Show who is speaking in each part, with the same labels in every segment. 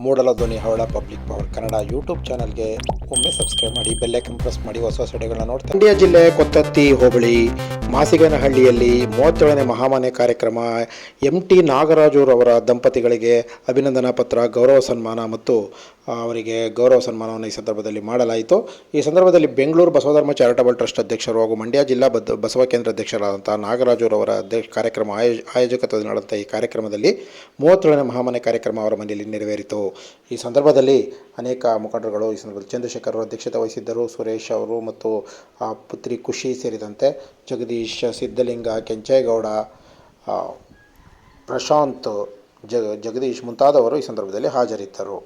Speaker 1: ಮೂಡಲ ಧ್ವನಿ ಹವಳ public power Kannada YouTube ಚಾನಲ್ಗೆ ಒಮ್ಮೆ ಸಬ್ಸ್ಕ್ರೈಬ್ ಮಾಡಿ ಬೆಲ್ಲೈಕನ್ ಪ್ರೆಸ್ ಮಾಡಿ ಹೊಸ ವಿಡಿಯೋಗಳನ್ನ ನೋಡ್ತಾ. ಮಂಡ್ಯ ಜಿಲ್ಲೆ ಕೊತ್ತತ್ತಿ ಹೋಬಳಿ ಮಾಸಿಗನಹಳ್ಳಿಯಲ್ಲಿ 37ನೇ ಮಹಾಮನೆ ಕಾರ್ಯಕ್ರಮ MT ನಾಗರಾಜುರವರ ದಂಪತಿಗಳಿಗೆ ಅಭಿನಂದನಾ ಪತ್ರ, ಗೌರವ ಸನ್ಮಾನ ಮತ್ತು ಅವರಿಗೆ ಗೌರವ ಸನ್ಮಾನವನ್ನು ಈ ಸಂದರ್ಭದಲ್ಲಿ ಮಾಡಲಾಯಿತು. ಈ ಸಂದರ್ಭದಲ್ಲಿ ಬೆಂಗಳೂರು ಬಸವಧರ್ಮ ಚಾರಿಟಬಲ್ ಟ್ರಸ್ಟ್ ಅಧ್ಯಕ್ಷರು ಹಾಗೂ ಮಂಡ್ಯ ಜಿಲ್ಲಾ ಬಸವ ಕೇಂದ್ರ ಅಧ್ಯಕ್ಷರಾದಂಥ ನಾಗರಾಜುರವರ ಕಾರ್ಯಕ್ರಮ ಆಯೋಜಕತ್ವದಲ್ಲಿ ನಡೆದಂಥ ಈ ಕಾರ್ಯಕ್ರಮದಲ್ಲಿ 37ನೇ ಮಹಾಮನೆ ಕಾರ್ಯಕ್ರಮ ಅವರ ಮನೆಯಲ್ಲಿ ನೆರವೇರಿತು. ಈ ಸಂದರ್ಭದಲ್ಲಿ ಅನೇಕ ಮುಖಂಡರುಗಳು ಈ ಸಂದರ್ಭದಲ್ಲಿ ಚಂದ್ರಶೇಖರ್ ಅವರು ಅಧ್ಯಕ್ಷತೆ ವಹಿಸಿದ್ದರು. ಸುರೇಶ್ ಅವರು ಮತ್ತು ಪುತ್ರಿ ಖುಷಿ ಸೇರಿದಂತೆ ಜಗದೀಶ್, ಸಿದ್ದಲಿಂಗ, ಕೆಂಚೇಗೌಡ, ಪ್ರಶಾಂತ್, ಜಗದೀಶ್ ಮುಂತಾದವರು ಈ ಸಂದರ್ಭದಲ್ಲಿ ಹಾಜರಿದ್ದರು.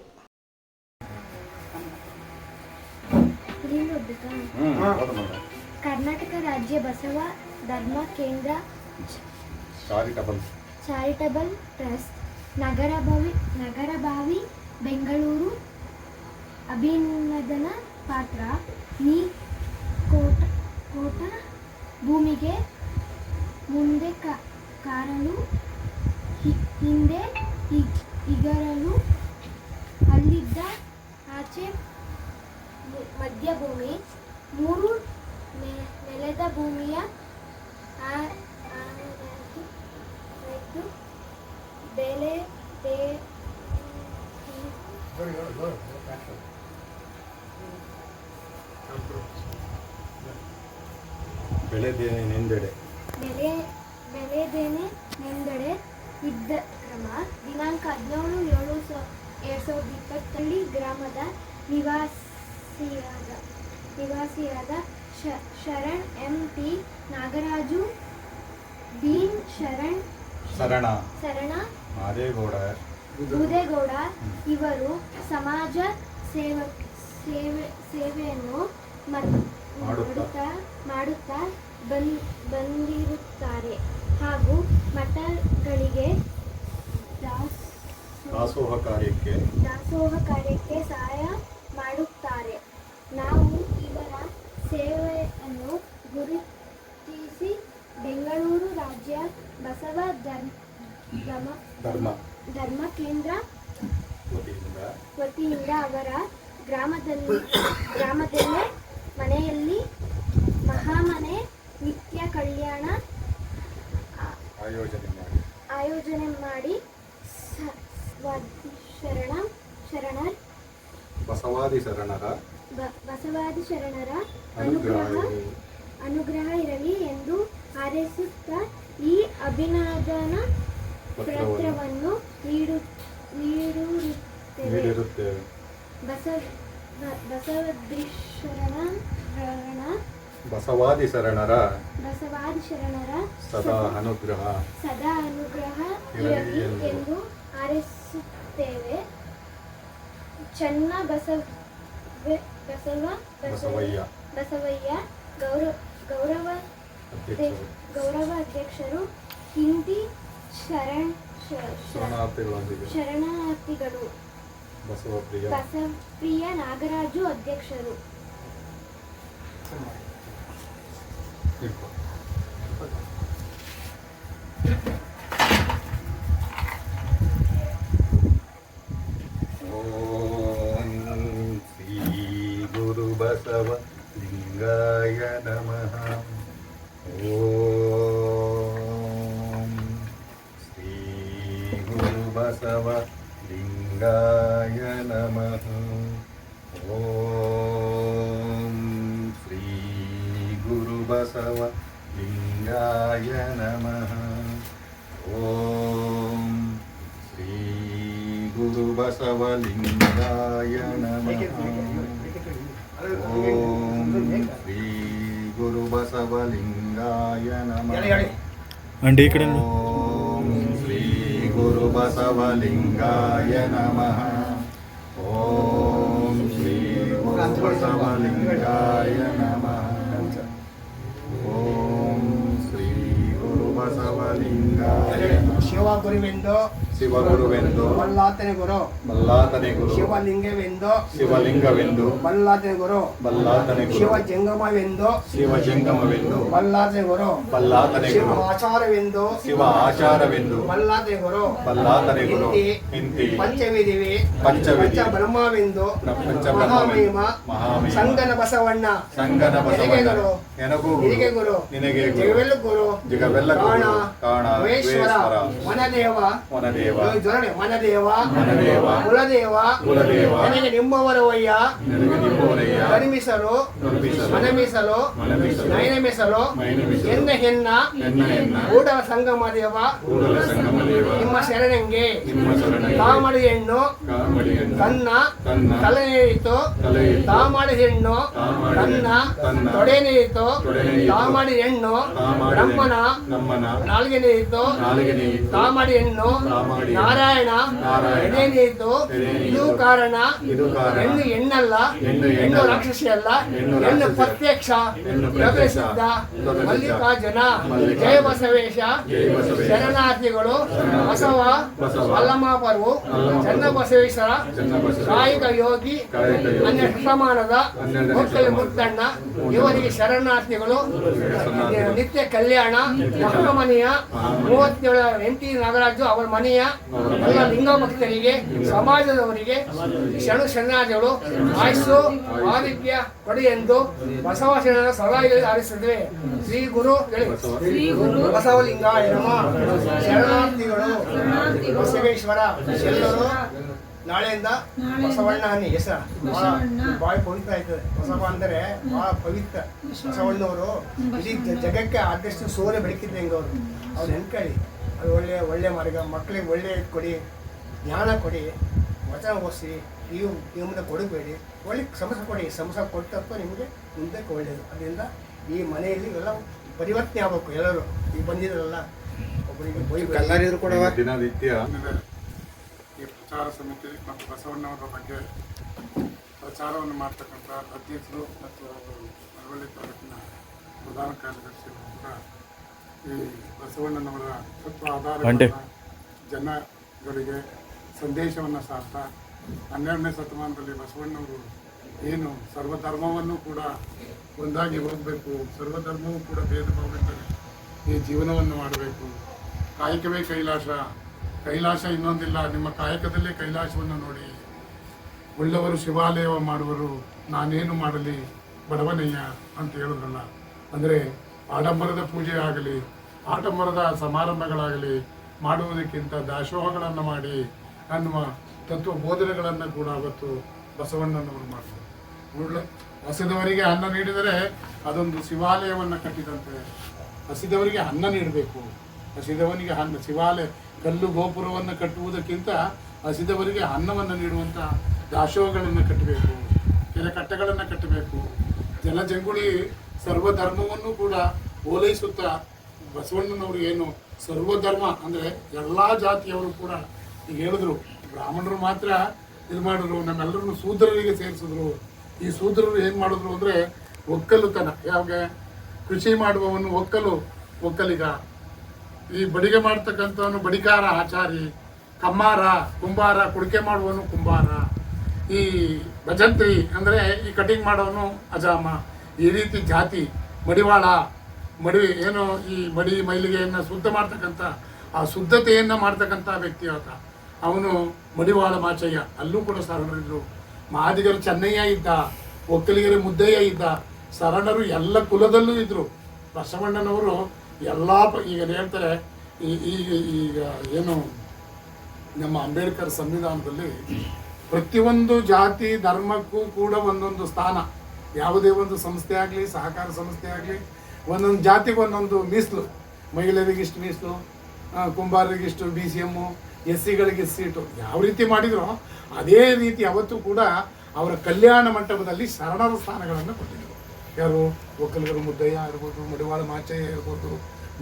Speaker 2: ಕರ್ನಾಟಕ ರಾಜ್ಯ ಬಸವ ಧರ್ಮ ಕೇಂದ್ರ ಚಾರಿಟಬಲ್ ಟ್ರಸ್ಟ್ ನಗರಭಾವಿ ಬೆಂಗಳೂರು ಅಭಿನಂದನಾ ಪತ್ರ. ನೀ ಕೋಟ ಭೂಮಿಗೆ ಮುಂದೆ ಕಾರಲು ಹಿಂದೆ ಇಗರಲು ಅಲ್ಲಿದ್ದ ಆಚೆ ಮಧ್ಯಭೂಮಿ ಮೂರು ನೆಲದ ಭೂಮಿಯ ಬೆಲೆ ಬೆಳೆದೇನೆಂದೆಡೆ ಇದ್ದ ಕ್ರಮ ದಿನಾಂಕ 17/7/2020 ಗ್ರಾಮದ ನಿವಾಸಿಯಾದ ಶರಣ್ MT ನಾಗರಾಜು ಬೀನ್ ಶರಣ ಬೂದೇಗೌಡ ಇವರು ಸಮಾಜ ಸೇವೆಯನ್ನು ಮಾಡುತ್ತಾ ಬಂದಿರುತ್ತಾರೆ ಹಾಗೂ ಮಠಗಳಿಗೆ ದಾಸೋಹ ಕಾರ್ಯಕ್ಕೆ ಸಹಾಯ ಮಾಡುತ್ತಾರೆ. ನಾವು ಇವರ ಸೇವೆಯನ್ನು ಗುರುತಿಸಿ ಬೆಂಗಳೂರು ರಾಜ್ಯ ಬಸವ ಧರ್ಮ ಕೇಂದ್ರ ವತಿಯಿಂದ ಅವರ ಗ್ರಾಮದಲ್ಲೇ ಮನೆಯಲ್ಲಿ ಮಹಾಮನೆ ನಿತ್ಯ ಕಲ್ಯಾಣ ಆಯೋಜನೆ ಮಾಡಿ ಬಸವಾದಿ ಶರಣರ ಅನುಗ್ರಹ ಇರಲಿ ಎಂದು ಹಾರೈಸುತ್ತಾ ಈ ಅಭಿನಂದನಾ ಪತ್ರವನ್ನು ನೀಡುತ್ತೇವೆ. ಬಸವಾದಿ ಶರಣರ ಸದಾ ಅನುಗ್ರಹ ಇರಲಿ ಎಂದು ಹಾರೈಸುತ್ತೇವೆ. ಚನ್ನ ಬಸವಯ್ಯ ಗೌರವ ಅಧ್ಯಕ್ಷರು. ಹಿಂದಿ ಶರಣಾರ್ಥಿಗಳು ಬಸವಪ್ರಿಯ ನಾಗರಾಜು ಅಧ್ಯಕ್ಷರು.
Speaker 3: ಓಂ ಶ್ರೀ ಗುರು ಬಸವ ಲಿಂಗಾಯ ನಮಃ. ಓಂ ಶ್ರೀ ಗುರು ಬಸವ ಲಿಂಗಾಯ ನಮಃ. ಓಂ ಶ್ರೀ ಗುರು ಬಸವ ಲಿಂಗಾಯ ನಮಃ. ಓಂ ಶ್ರೀ ಗುರು ಬಸವ ಲಿಂಗಾಯ ನಮಃ. ಓಂ ಶ್ರೀ ಗುರು ಬಸವ ಲಿಂಗಾಯ ನಮಃ. ಓಂ ಶ್ರೀ ಗುರು ಬಸವ ಲಿಂಗಾಯ ನಮಃ. ಓಂ ಶ್ರೀ ಗುರು ಬಸವ ಲಿಂಗಾಯ ನಮಃ. ಓಂ ಶ್ರೀ ಗುರು ಬಸವ ಲಿಂಗಾಯ ನಮಃ.
Speaker 4: ಶಿವ ಗುರುವೆಂದು
Speaker 3: ಶಿವಗುರುವೆಂದು
Speaker 4: ಬಲ್ಲಾತನೆ ಗುರು
Speaker 3: ಬಲ್ಲಾತನೆ ಗುರು
Speaker 4: ಶಿವಲಿಂಗವೆಂದು
Speaker 3: ಶಿವಲಿಂಗವೆಂದು
Speaker 4: ಬಲ್ಲಾತನೆ ಗುರು
Speaker 3: ಬಲ್ಲಾತನೆ ಗುರು
Speaker 4: ಶಿವಜಂಗಮವೆಂದು
Speaker 3: ಶಿವಜಂಗಮವೆಂದು
Speaker 4: ಬಲ್ಲಾತನೆ ಗುರು
Speaker 3: ಬಲ್ಲಾತನೆ
Speaker 4: ಶಿವ
Speaker 3: ಗುರು
Speaker 4: ಆಚಾರವೆಂದು
Speaker 3: ಶಿವ ಆಚಾರವೆಂದು
Speaker 4: ಬಲ್ಲಾತನೆ ಗುರು
Speaker 3: ಬಲ್ಲಾತನೆ ಗುರು ಇಂತಿ
Speaker 4: ಪಂಚವಿಧಿವಿ
Speaker 3: ಪಂಚವಿಧಿ
Speaker 4: ಬ್ರಹ್ಮವೆಂದು
Speaker 3: ಪ್ರಪಂಚ
Speaker 4: ಮಹಾಮಹಿಮ
Speaker 3: ಮಹಾಮಹಿಮ
Speaker 4: ಸಂಗನ ಬಸವಣ್ಣ
Speaker 3: ಸಂಗನ ಬಸವಣ್ಣ
Speaker 4: ಗುರು
Speaker 3: ಎನಗೂ
Speaker 4: ನಿನಗೆ ಗುರು
Speaker 3: ನಿನಗೆ ಗುರು
Speaker 4: ಜಗವೆಲ್ಲ ಗುರು
Speaker 3: ಜಗವೆಲ್ಲ
Speaker 4: ಕಾಣ
Speaker 3: ಕಾಣ
Speaker 4: ಮಹೇಶ್ವರ ವನದೇವ
Speaker 3: ವನದೇವ
Speaker 4: ಮನದೇವ
Speaker 3: ವನದೇವ
Speaker 4: ಕುಲದೇವ
Speaker 3: ಕುಲದೇವ
Speaker 4: ನನಗೆ ನಿಮ್ಮವರವಯ್ಯ
Speaker 3: ನಿನಗೆ ನಿಮ್ಮವರಯ್ಯ
Speaker 4: ಕರ್ಮಿಸಲು
Speaker 3: ಕರುಣಿಸಲು
Speaker 4: ಮನಮಿಸಲು
Speaker 3: ಮನಮಿಸಲು
Speaker 4: ನಯನಮಿಸಲು
Speaker 3: ಮೈನಮಿಸಲು
Speaker 4: ಎನ್ನ ಹೆನ್ನ
Speaker 3: ಎನ್ನ
Speaker 4: ಕೂಡಲ ಸಂಗಮ ದೇವ
Speaker 3: ಕೂಡಲ ಸಂಗಮ ದೇವ
Speaker 4: ನಿಮ್ಮ ಶರಣಂಗೆ
Speaker 3: ನಿಮ್ಮ ಶರಣೆ
Speaker 4: ಕಾಮಡಿ ಹೆಣ್ಣು
Speaker 3: ಕಾಮಡಿಯನ್ನು
Speaker 4: ತನ್ನ
Speaker 3: ತನ್ನ
Speaker 4: ತಲೆನೇರಿತು
Speaker 3: ತಲೆಯಿಟ್ಟು
Speaker 4: ತಾಮಾಡಿ ಹೆಣ್ಣು
Speaker 3: ತಾಮಾಡಿ
Speaker 4: ತನ್ನ
Speaker 3: ತನ್ನ
Speaker 4: ತೊಡೆನೇರಿತು
Speaker 3: ತೊಡೆನೇರಿತು
Speaker 4: ತಾಮಾಡಿ ಹೆಣ್ಣು
Speaker 3: ತಾಮಾಡಿ
Speaker 4: ಬ್ರಹ್ಮನ
Speaker 3: ನಮ್ಮನ
Speaker 4: ನಾಲ್ಗೆನೇರಿತು
Speaker 3: ನಾಲಿಗೆನೆಯಿತು
Speaker 4: ತಾಮಾಡಿ ಹೆಣ್ಣು
Speaker 3: ತಾಮಾಡಿ
Speaker 4: ನಾರಾಯಣ
Speaker 3: ನಾರಾಯಣ
Speaker 4: ಎದೆನೇರಿತು
Speaker 3: ಎದೆನೇರಿತು
Speaker 4: ಇದು ಕಾರಣ
Speaker 3: ಇದು ಕಾರಣ
Speaker 4: ಹೆಣ್ಣು ಹೆಣ್ಣಲ್ಲ
Speaker 3: ಹೆಣ್ಣು
Speaker 4: ಹೆಣ್ಣು
Speaker 3: ಹೆಣ್ಣಲ್ಲ.
Speaker 4: ರಾಕ್ಷಸಿ ಅಲ್ಲ
Speaker 3: ಹೆಣ್ಣು
Speaker 4: ಹೆಣ್ಣು
Speaker 3: ರಾಕ್ಷಸಿ.
Speaker 4: ಪ್ರತ್ಯಕ್ಷ
Speaker 3: ಹೆಣ್ಣು ಪ್ರತ್ಯಕ್ಷ.
Speaker 4: ಪ್ರವೇಶಿಸಿದ್ದ
Speaker 3: ಪ್ರವೇಶಿಸಿದ್ದ.
Speaker 4: ಮಲ್ಲಿಕಾರ್ಜುನ
Speaker 3: ಮಲ್ಲಿಕಾರ್ಜುನ.
Speaker 4: ಜಯ ಬಸವೇಶ
Speaker 3: ಜಯ ಬಸವೇಶ.
Speaker 4: ಶರಣಾರ್ಥಿಗಳು ಬಸವ
Speaker 3: ಬಸವ.
Speaker 4: ಅಲ್ಲಮಾಪರು
Speaker 3: ಅಲ್ಲಮಾಪರು.
Speaker 4: ಚನ್ನಬಸವೇಶ್ವರ
Speaker 3: ಚನ್ನಬಸವೇಶ್ವರ.
Speaker 4: ಕಾಯಿಕ ಯೋಗಿ
Speaker 3: ಕಾಯಿಕ ಯೋಗಿ.
Speaker 4: 12 ಶತಮಾನದ
Speaker 3: ಹನ್ನೆರಡನೇ
Speaker 4: ಒಕ್ಕಲಿ
Speaker 3: ಶತಮಾನದ
Speaker 4: ಮುತ್ತಣ್ಣ ಇವರಿಗೆ ಶರಣಾರ್ಥಿಗಳು
Speaker 3: ಶರಣಾರ್ಥಿಗಳು.
Speaker 4: ನಿತ್ಯ ಕಲ್ಯಾಣ ಮಹಾಮನೆಯ 37 NT ನಾಗರಾಜು ಅವರ ಮನೆಯ ಎಲ್ಲ ಲಿಂಗ ಭಕ್ತರಿಗೆ ಸಮಾಜದವರಿಗೆ ಶರಣಾರ್ಥಿಗಳು ಆಯುಸ್ಸು ಆರೋಗ್ಯ ಕೊಡಿ ಎಂದು ಬಸವ ಶರಣರ ಸದಾ ಆರಿಸಿದ್ವಿ ಶ್ರೀ ಗುರು ಹೇಳಿ ಬಸವಲಿಂಗಾಯ ನಮಃ ಶರಣಾರ್ಥಿಗಳು ಬಸವೇಶ್ವರ ಎಲ್ಲರೂ ನಾಳೆಯಿಂದ ಬಸವಣ್ಣ ಅನ್ನಿ ಹೆಸರು ಭಾಳ ಪವಿತ್ರ ಆಯ್ತದೆ. ಬಸವ ಅಂದರೆ ಭಾಳ ಪವಿತ್ರ. ಬಸವಣ್ಣವರು ಇಡೀ ಜಗಕ್ಕೆ ಆದಷ್ಟು ಸೂರ್ಯ ಬೆಳಕಿದ್ದಂಗೆ ಅವರು ಅವ್ರು ನೆನ್ಕೊಳ್ಳಿ. ಅದು ಒಳ್ಳೆ ಮಾರ್ಗ. ಮಕ್ಕಳಿಗೆ ಒಳ್ಳೆ ಕೊಡಿ, ಜ್ಞಾನ ಕೊಡಿ, ವಚನ ಓದಿಸಿ, ನೀವು ಮುಂದೆ ಕೊಡಬೇಡಿ. ಒಳ್ಳೆ ಸಮಸ ಕೊಡಿ. ಸಮಸ ಕೊಟ್ಟಪ್ಪ ನಿಮಗೆ ಮುಂದಕ್ಕೆ ಒಳ್ಳೆಯದು. ಅದರಿಂದ ಈ ಮನೆಯಲ್ಲಿ ಎಲ್ಲ ಪರಿವರ್ತನೆ ಆಗಬೇಕು. ಎಲ್ಲರೂ ಈಗ ಬಂದಿದ್ರಲ್ಲ ಒಬ್ಬರಿಗೆ ಬೈಬೇಕು ಕೂಡ
Speaker 3: ದಿನನಿತ್ಯ
Speaker 5: ಈ ಪ್ರಚಾರ ಸಮಿತಿ ಮತ್ತು ಬಸವಣ್ಣವರ ಬಗ್ಗೆ ಪ್ರಚಾರವನ್ನು ಮಾಡ್ತಕ್ಕಂಥ ಅಧ್ಯಕ್ಷರು ಮತ್ತು ಮಳವಳ್ಳಿ ತಾಲೂಕಿನ ಪ್ರಧಾನ ಕಾರ್ಯದರ್ಶಿಗಳು ಕೂಡ ಈ ಬಸವಣ್ಣನವರ ತತ್ವ ಆಧಾರವನ್ನು ಜನಗಳಿಗೆ ಸಂದೇಶವನ್ನು ಸಾರ್ತಾ 12ನೇ ಶತಮಾನದಲ್ಲಿ ಬಸವಣ್ಣವರು ಏನು ಸರ್ವಧರ್ಮವನ್ನು ಕೂಡ ಒಂದಾಗಿ ಹೋಗಬೇಕು, ಸರ್ವಧರ್ಮವೂ ಕೂಡ ಭೇದ ಭಾವವಿದ್ದರೆ ಈ ಜೀವನವನ್ನು ಮಾಡಬೇಕು, ಕಾಯಕವೇ ಕೈಲಾಸ, ಕೈಲಾಸ ಇನ್ನೊಂದಿಲ್ಲ, ನಿಮ್ಮ ಕಾಯಕದಲ್ಲೇ ಕೈಲಾಸವನ್ನು ನೋಡಿ, ಉಳ್ಳವರು ಶಿವಾಲಯವ ಮಾಡುವರು, ನಾನೇನು ಮಾಡಲಿ ಬಡವನಯ್ಯ ಅಂತ ಹೇಳಿದ್ರಲ್ಲ. ಅಂದರೆ ಆಡಂಬರದ ಪೂಜೆ ಆಗಲಿ, ಆಡಂಬರದ ಸಮಾರಂಭಗಳಾಗಲಿ ಮಾಡುವುದಕ್ಕಿಂತ ದಾಸೋಹಗಳನ್ನು ಮಾಡಿ ಅನ್ನುವ ತತ್ವ ಬೋಧನೆಗಳನ್ನು ಕೂಡ ಅವತ್ತು ಬಸವಣ್ಣನವರು ಮಾಡ್ತಾರೆ. ಹಸಿದವರಿಗೆ ಅನ್ನ ನೀಡಿದರೆ ಅದೊಂದು ಶಿವಾಲಯವನ್ನು ಕಟ್ಟಿದಂತೆ. ಹಸಿದವರಿಗೆ ಅನ್ನ ನೀಡಬೇಕು. ಹಸಿದವನಿಗೆ ಅನ್ನ, ಶಿವಾಲಯ ಕಲ್ಲು ಗೋಪುರವನ್ನು ಕಟ್ಟುವುದಕ್ಕಿಂತ ಹಸಿದವರಿಗೆ ಅನ್ನವನ್ನು ನೀಡುವಂಥ ದಾಸೋಹಗಳನ್ನು ಕಟ್ಟಬೇಕು, ಕೆರೆಕಟ್ಟೆಗಳನ್ನು ಕಟ್ಟಬೇಕು. ಜನಜಂಗುಳಿ ಸರ್ವಧರ್ಮವನ್ನು ಕೂಡ ಓಲೈಸುತ್ತಾ ಬಸವಣ್ಣನವರು ಏನು ಸರ್ವಧರ್ಮ ಅಂದರೆ ಎಲ್ಲ ಜಾತಿಯವರು ಕೂಡ ಈಗ ಹೇಳಿದ್ರು. ಬ್ರಾಹ್ಮಣರು ಮಾತ್ರ ಇದು ಮಾಡಿದ್ರು, ನಮ್ಮೆಲ್ಲರನ್ನು ಶೂದ್ರರಿಗೆ ಸೇರಿಸಿದ್ರು. ಈ ಶೂದ್ರರು ಏನು ಮಾಡಿದ್ರು ಅಂದರೆ ಒಕ್ಕಲುತನ, ಯಾವಾಗ ಕೃಷಿ ಮಾಡುವವನು ಒಕ್ಕಲಿಗ, ಈ ಬಡಿಗೆ ಮಾಡ್ತಕ್ಕಂಥವನು ಬಡಿಕಾರ ಆಚಾರಿ, ಕಮ್ಮಾರ ಕುಂಬಾರ, ಕುಡಿಕೆ ಮಾಡುವವನು ಕುಂಬಾರ, ಈ ಭಜಂತ್ರಿ ಅಂದರೆ ಈ ಕಟಿಂಗ್ ಮಾಡೋನು ಅಜಾಮ, ಈ ರೀತಿ ಜಾತಿ ಮಡಿವಾಳ, ಏನು ಈ ಮಡಿ ಮೈಲಿಗೆಯನ್ನು ಶುದ್ಧ ಮಾಡ್ತಕ್ಕಂಥ ಆ ಶುದ್ಧತೆಯನ್ನು ಮಾಡ್ತಕ್ಕಂಥ ವ್ಯಕ್ತಿ ಆತ, ಅವನು ಮಡಿವಾಳ ಮಾಚಯ್ಯ. ಅಲ್ಲೂ ಕೂಡ ಶರಣರಿದ್ರು. ಮಾದಿಗರು ಚೆನ್ನಯ್ಯ ಇದ್ದ, ಒಕ್ಕಲಿಗರು ಮುದ್ದಯ್ಯ ಇದ್ದ, ಶರಣರು ಎಲ್ಲ ಕುಲದಲ್ಲೂ ಇದ್ದರು. ಬಸವಣ್ಣನವರು ಎಲ್ಲ ಈಗ ಹೇಳ್ತಾರೆ ಈಗ ಏನು ನಮ್ಮ ಅಂಬೇಡ್ಕರ್ ಸಂವಿಧಾನದಲ್ಲಿ ಪ್ರತಿಯೊಂದು ಜಾತಿ ಧರ್ಮಕ್ಕೂ ಕೂಡ ಒಂದೊಂದು ಸ್ಥಾನ. ಯಾವುದೇ ಒಂದು ಸಂಸ್ಥೆ ಆಗಲಿ, ಸಹಕಾರ ಸಂಸ್ಥೆ ಆಗಲಿ, ಒಂದೊಂದು ಜಾತಿಗೆ ಒಂದೊಂದು ಮೀಸಲು. ಮಹಿಳೆಯರಿಗಿಷ್ಟು ಮೀಸಲು, ಕುಂಬಾರರಿಗಿಷ್ಟು BCM, SC ಸೀಟು. ಯಾವ ರೀತಿ ಮಾಡಿದ್ರೋ ಅದೇ ರೀತಿ ಅವತ್ತು ಕೂಡ ಅವರ ಕಲ್ಯಾಣ ಮಂಟಪದಲ್ಲಿ ಶರಣರ ಸ್ಥಾನಗಳನ್ನು ಕೊಟ್ಟಿದ್ದರು. ಯಾರು? ಒಕ್ಕಲಿಗರು ಮುದ್ದಯ್ಯ ಇರ್ಬೋದು, ಮಡಿವಾಳ ಮಾಚಯ್ಯ ಇರ್ಬೋದು,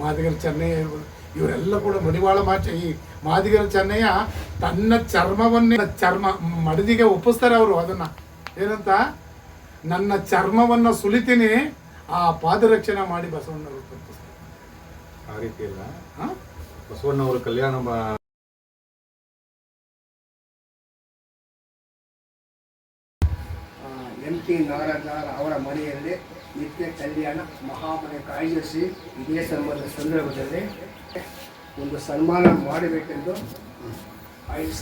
Speaker 5: ಮಾದಿಗರ ಚೆನ್ನಯ್ಯ ಇರ್ಬೋದು. ಇವರೆಲ್ಲ ಕೂಡ ಮಡಿವಾಳ ಈ ಮಾದಿಗರ ಚೆನ್ನಯ್ಯ ತನ್ನ ಚರ್ಮ ಮಡದಿಗೆ ಒಪ್ಪಿಸ್ತಾರೆ ಅವರು. ಅದನ್ನು ಏನಂತ, ನನ್ನ ಚರ್ಮವನ್ನು ಸುಲಿತೀನಿ, ಆ ಪಾದರಕ್ಷಣೆ ಮಾಡಿ ಬಸವಣ್ಣವರು ತಪ್ಪಿಸ್ತಾರೆ.
Speaker 3: ಆ ರೀತಿ ಇಲ್ಲ, ಬಸವಣ್ಣವರು ಕಲ್ಯಾಣ
Speaker 4: NT ನಾಗರಾಜ ಅವರ ಮನೆಯಲ್ಲಿ ನಿತ್ಯ ಕಲ್ಯಾಣ ಮಹಾಮನೆ ಕಾಯ್ದಿರಿಸಿ ಇದೇ ಸಂದರ್ಭದಲ್ಲಿ ಒಂದು ಸನ್ಮಾನ ಮಾಡಬೇಕೆಂದು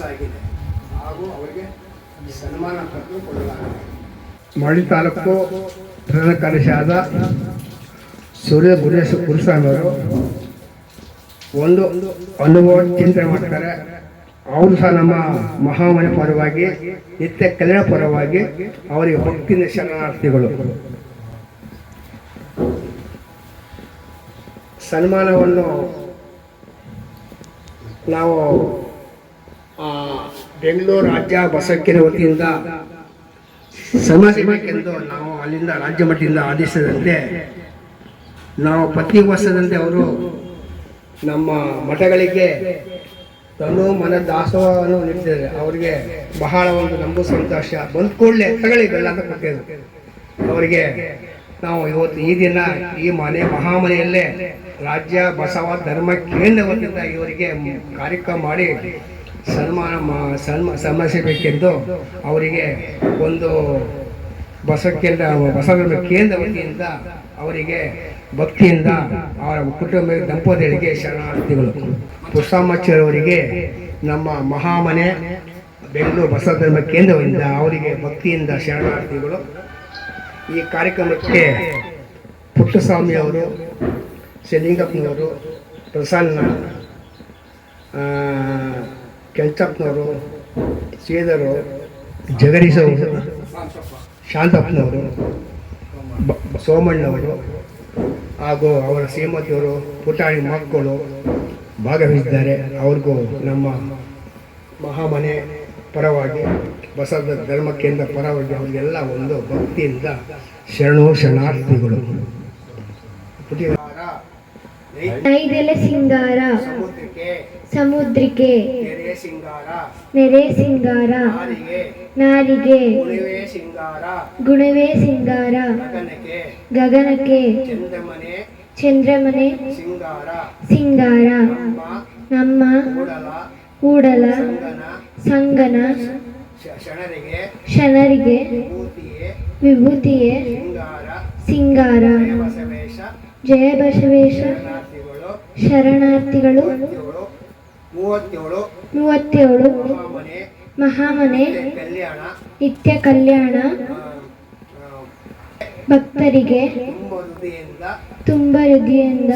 Speaker 4: ಆಗಿದೆ ಹಾಗೂ ಅವರಿಗೆ ಸನ್ಮಾನ ಪತ್ರ ಕೊಡಲಾಗಿದೆ. ಮರಳಿ ತಾಲೂಕು ಪ್ರಧಾನ ಕಾರ್ಯದರ್ಶಿಯಾದ ಸೂರ್ಯ ಗುರುಸ್ವಾಮಿಯವರು ಒಂದು ಅನುಭವ ಚಿಂತನೆ ಮಾಡ್ತಾರೆ. ಅವರು ಸಹ ನಮ್ಮ ಮಹಾಮನೆ ಪರವಾಗಿ ನಿತ್ಯ ಕಲ್ಯಾಣ ಪರವಾಗಿ ಅವರಿಗೆ ಭಕ್ತಿನ ಶರಣಾರ್ಥಿಗಳು. ಸನ್ಮಾನವನ್ನು ನಾವು ಬೆಂಗಳೂರು ರಾಜ್ಯ ಬಸವಕೇಂದ್ರ ವತಿಯಿಂದ ಸಮಾಜಬೇಕೆಂದು ನಾವು ಅಲ್ಲಿಂದ ರಾಜ್ಯ ಮಟ್ಟದಿಂದ ಆದೇಶದಂತೆ ನಾವು ಪ್ರತಿ ವರ್ಷದಂತೆ ಅವರು ನಮ್ಮ ಮಠಗಳಿಗೆ ತನು ಮನ ದಾಸೋಹವನ್ನು ನೀಡ್ತಿದ್ದಾರೆ. ಅವರಿಗೆ ಬಹಳ ಒಂದು ನಮಗೂ ಸಂತೋಷ. ಬಂದ ಕೂಡಲೇ ತಗೊಳ್ಳಿ ಬೆಲ್ಲ ಅಂತ ಕೊಟ್ಟಿದ್ರು ಅವರಿಗೆ. ನಾವು ಇವತ್ತು ಈ ದಿನ ಈ ಮಹಾಮನೆಯಲ್ಲೇ ರಾಜ್ಯ ಬಸವ ಧರ್ಮ ಕೇಂದ್ರ ವತಿಯಿಂದ ಇವರಿಗೆ ಕಾರ್ಯಕ್ರಮ ಮಾಡಿ ಸನ್ಮಾನಿಸಬೇಕೆಂದು ಅವರಿಗೆ ಒಂದು ಬಸವ ಧರ್ಮ ಕೇಂದ್ರ ವತಿಯಿಂದ ಅವರಿಗೆ ಭಕ್ತಿಯಿಂದ ಅವರ ಕುಟುಂಬ ದಂಪತಿಗಳಿಗೆ ಶರಣಾರ್ಥಿಗಳು. ಪುಷ್ಪಾಮಾಚಾರ್ಯವರಿಗೆ ನಮ್ಮ ಮಹಾಮನೆ ಬೆಂಗಳೂರು ಬಸವ ಧರ್ಮ ಕೇಂದ್ರದಿಂದ ಅವರಿಗೆ ಭಕ್ತಿಯಿಂದ ಶರಣಾರ್ಥಿಗಳು. ಈ ಕಾರ್ಯಕ್ರಮಕ್ಕೆ ಪುಟ್ಟಸ್ವಾಮಿಯವರು, ಶ್ರೀಲಿಂಗಪ್ಪನವರು, ಪ್ರಸನ್ನ, ಕೆಂಚಪ್ಪನವರು, ಶ್ರೀಧರು, ಜಗದೀಶವರು, ಶಾಂತಪ್ಪನವರು, ಸೋಮಣ್ಣವರು ಹಾಗೂ ಅವರ ಶ್ರೀಮತಿಯವರು, ಪುಟಾಣಿ ಮಕ್ಕಳು ಭಾಗವಹಿಸಿದ್ದಾರೆ. ಅವ್ರಿಗೂ ನಮ್ಮ ಮಹಾಮನೆ ಪರವಾಗಿ ಬಸವ ಧರ್ಮ ಕೇಂದ್ರ ಪರವಾಗಿ ಅವರಿಗೆಲ್ಲ ಒಂದು ಭಕ್ತಿಯಿಂದ ಶರಣಾರ್ಥಿಗಳು.
Speaker 2: ನೈದೆಲೆ ಸಿಂಗಾರ ಸಮುದ್ರಿಕೆ ನೆರೆ ಸಿಂಗಾರ ನಾರಿಗೆ ಗುಣವೇ ಸಿಂಗಾರ ಗಗನಕ್ಕೆ ಚಂದ್ರಮನೆ ಸಿಂಗಾರ ನಮ್ಮ ಕೂಡಲ ಸಂಗನ ಶನರಿಗೆ ವಿಭೂತಿಯೇ ಸಿಂಗಾರ. ಜಯ ಬಸವೇಶ ಶರಣಾರ್ಥಿಗಳು 37 ಮಹಾಮನೆ ನಿತ್ಯ ಕಲ್ಯಾಣ ಭಕ್ತರಿಗೆ ತುಂಬ ಹೃದಯದಿಂದ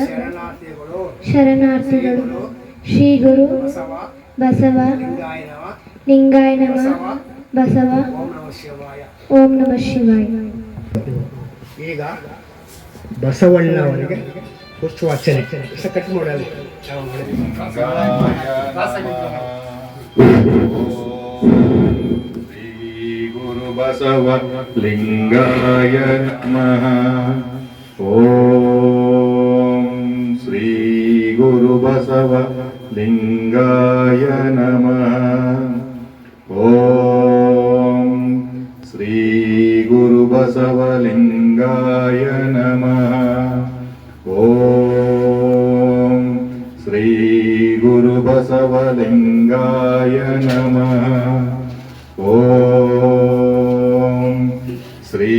Speaker 2: ಶರಣಾರ್ಥಿಗಳು. ಶ್ರೀ ಗುರು ಬಸವ ಲಿಂಗಾಯ ನಮಃ. ಬಸವ ಓಂ ನಮಃ ಶಿವಾಯ.
Speaker 4: ಈಗ ಬಸವಣ್ಣವರಿಗೆ ಪುಷ್ಪಾರ್ಚನೆ ಕಟ್ ಮಾಡೋದು.
Speaker 3: ಶ್ರೀ ಗುರು ಬಸವ ಲಿಂಗಾಯ ನಮಃ. ಓಂ ಶ್ರೀ ಗುರು ಬಸವ ಲಿಂಗಾಯ ನಮಃ. ಓಂ ಶ್ರೀ ಗುರು ಬಸವ ಲಿಂಗಾಯ ನಮಃ. ಓಂ ಶ್ರೀ ಗುರು ಬಸವ ಲಿಂಗಾಯ ನಮಃ. ಓಂ ಶ್ರೀ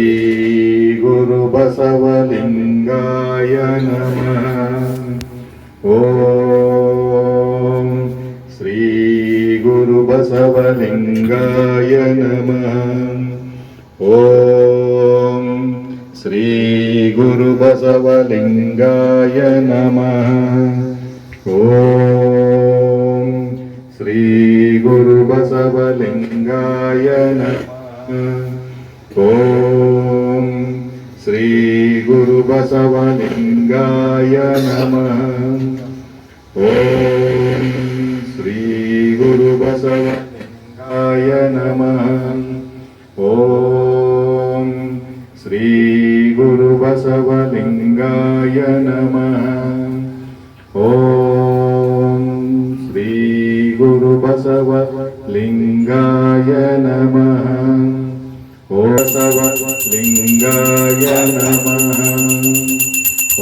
Speaker 3: ಗುರು ಬಸವ ಲಿಂಗಾಯ ನಮಃ. ಓಂ ಶ್ರೀ ಗುರು ಬಸವ ಲಿಂಗಾಯ ನಮಃ. ಓಂ ಶ್ರೀ ಗುರು ಬಸವ ಲಿಂಗಾಯ ನಮಃ. ಓಂ ಶ್ರೀ ಗುರು ಬಸವ ಲಿಂಗಾಯ ನಮಃ. ಓಂ ಶ್ರೀ ಗುರು ಬಸವ ಲಿಂಗಾಯ ನಮಃ. ಓಂ ಶ್ರೀ ಗುರು ಬಸವ ಲಿಂಗಾಯ ನಮಃ. ಓಂ ಶ್ರೀ ಗುರು ಬಸವ ಲಿಂಗಾಯ ನಮಃ. ಓಂ ಶ್ರೀ ಗುರು ಬಸವ ಲಿಂಗಾಯ ನಮಃ. ಓಂ ಬಸವ ಲಿಂಗಾಯ ನಮಃ.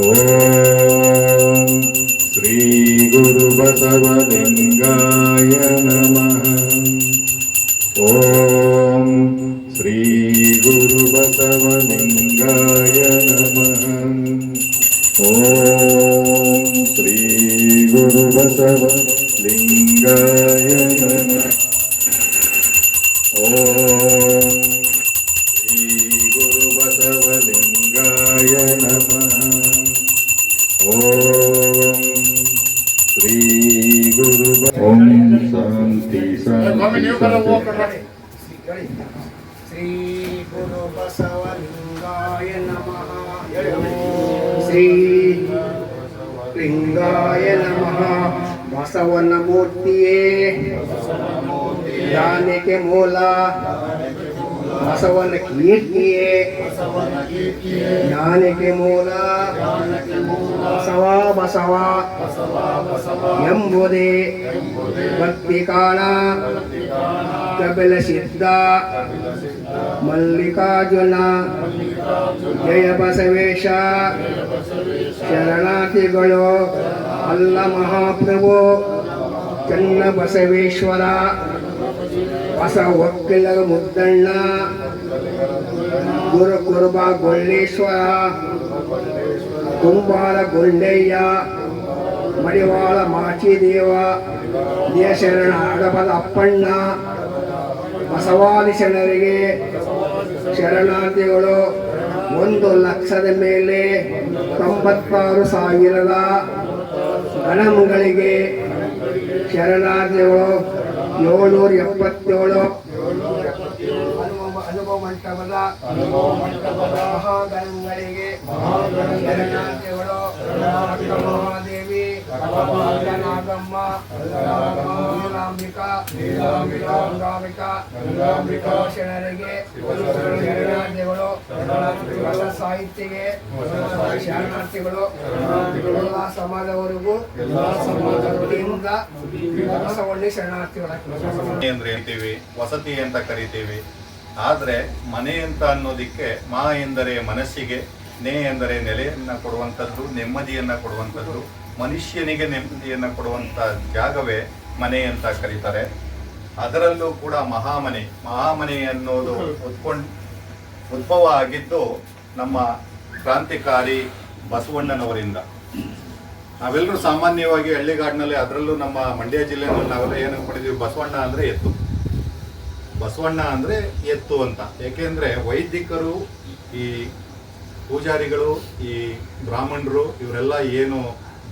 Speaker 3: ಓಂ ಶ್ರೀ ಗುರು ಬಸವ ಲಿಂಗಾಯ ನಮಃ. ಓಂ ಶ್ರೀ ಗುರು ಬಸವಲಿಂಗಾಯ ನಮಃ. ಓಂ ಶ್ರೀ ಗುರು ಬಸವಲಿಂಗಾಯ ನಮಃ. ಓಂ ಶ್ರೀ ಗುರು ಬಸವಲಿಂಗಾಯ ನಮಃ. ಓಂ ಶ್ರೀ ಗುರು ಓಂ ಶಾಂತಿ ಶಾಂತಿ ಶಾಂತಿ.
Speaker 4: ಶ್ರೀ ಗುರು ಬಸವಲಿಂಗಾಯ ನಮಃ. ಶ್ರೀ ಲಿಂಗಾಯ ನಮಃ. ಬಸವನ ಮೂರ್ತಿಯೇ ಜ್ಞಾನಕ್ಕೆ ಮೂಲ, ಬಸವನ ಕೀರ್ತಿಯೇ ಜ್ಞಾನಕ್ಕೆ ಮೂಲ. ಬಸವ ಎಂಬುದೇ ಭಕ್ತಿ ಕಾಣ. ಕಪಿಲ ಸಿದ್ಧ ಮಲ್ಲಿಕಾರ್ಜುನ ಜಯ ಬಸವೇಶ. ಶರಣಾರ್ಥಿಗಳು ಅಲ್ಲ ಮಹಾಪ್ರಭು ಚನ್ನ ಬಸವೇಶ್ವರ. ಬಸವೊಕ್ಕಿಲರ ಮುದ್ದಣ್ಣ ಗುರು ಕುರುಬ ಗೊಳ್ಳೇಶ್ವರ. ಕುಂಬಾರ ಗುಂಡಯ್ಯ ಮಡಿವಾಳ ಮಾಚಿದೇವ. ದೇಶರಣ ಅಡಬದ ಅಪ್ಪಣ್ಣ. ಬಸವಾದಿ ಶರಣರಿಗೆ ಶರಣಾರ್ಥಿಗಳು 1,00,000 ಮೇಲೆ 96,000 ಗಣಗಳಿಗೆ ಶರಣಾರ್ಥಿಗಳು 777 ಅನುಭವ ಮಂಟಪದ ಮಹಾಗಣಗಳಿಗೆ ಶರಣಾರ್ಥಿಗಳು ಮಹಾದೇವಿ ನಾಗಮ್ಮ ಗಂಗಾಂಬಿಕಾ ಶರಣರಿಗೆ ಶರಣಾರ್ಥಿಗಳು. ಸಾಹಿತ್ಯಗೆ ಶರಣಾರ್ಥಿಗಳು ಎಲ್ಲ ಸಮಾಜವರೆಗೂ ವತಿಯಿಂದ ಬಸವಣ್ಣ ಶರಣಾರ್ಥಿಗಳಾಗ್ತದೆ.
Speaker 6: ಅಂದ್ರೆ ಅಂತೀವಿ, ವಸತಿ ಅಂತ ಕರಿತೀವಿ. ಆದರೆ ಮನೆ ಅಂತ ಅನ್ನೋದಕ್ಕೆ ಮಾ ಎಂದರೆ ಮನಸ್ಸಿಗೆ, ನೇ ಎಂದರೆ ನೆಲೆಯನ್ನು ಕೊಡುವಂಥದ್ದು, ನೆಮ್ಮದಿಯನ್ನು ಕೊಡುವಂಥದ್ದು, ಮನುಷ್ಯನಿಗೆ ನೆಮ್ಮದಿಯನ್ನು ಕೊಡುವಂಥ ಜಾಗವೇ ಮನೆ ಅಂತ ಕರೀತಾರೆ. ಅದರಲ್ಲೂ ಕೂಡ ಮಹಾಮನೆ ಅನ್ನೋದು ಉದ್ಭವ ಆಗಿದ್ದು ನಮ್ಮ ಕ್ರಾಂತಿಕಾರಿ ಬಸವಣ್ಣನವರಿಂದ. ನಾವೆಲ್ಲರೂ ಸಾಮಾನ್ಯವಾಗಿ ಹಳ್ಳಿಗಾಡಿನಲ್ಲಿ, ಅದರಲ್ಲೂ ನಮ್ಮ ಮಂಡ್ಯ ಜಿಲ್ಲೆಯಲ್ಲಿ ನಾವೆಲ್ಲ ಏನು ಪಡೆದೀವಿ, ಬಸವಣ್ಣ ಅಂದರೆ ಎತ್ತು, ಬಸವಣ್ಣ ಅಂದರೆ ಎತ್ತು ಅಂತ. ಏಕೆಂದರೆ ವೈದಿಕರು, ಈ ಪೂಜಾರಿಗಳು, ಈ ಬ್ರಾಹ್ಮಣರು ಇವರೆಲ್ಲ ಏನು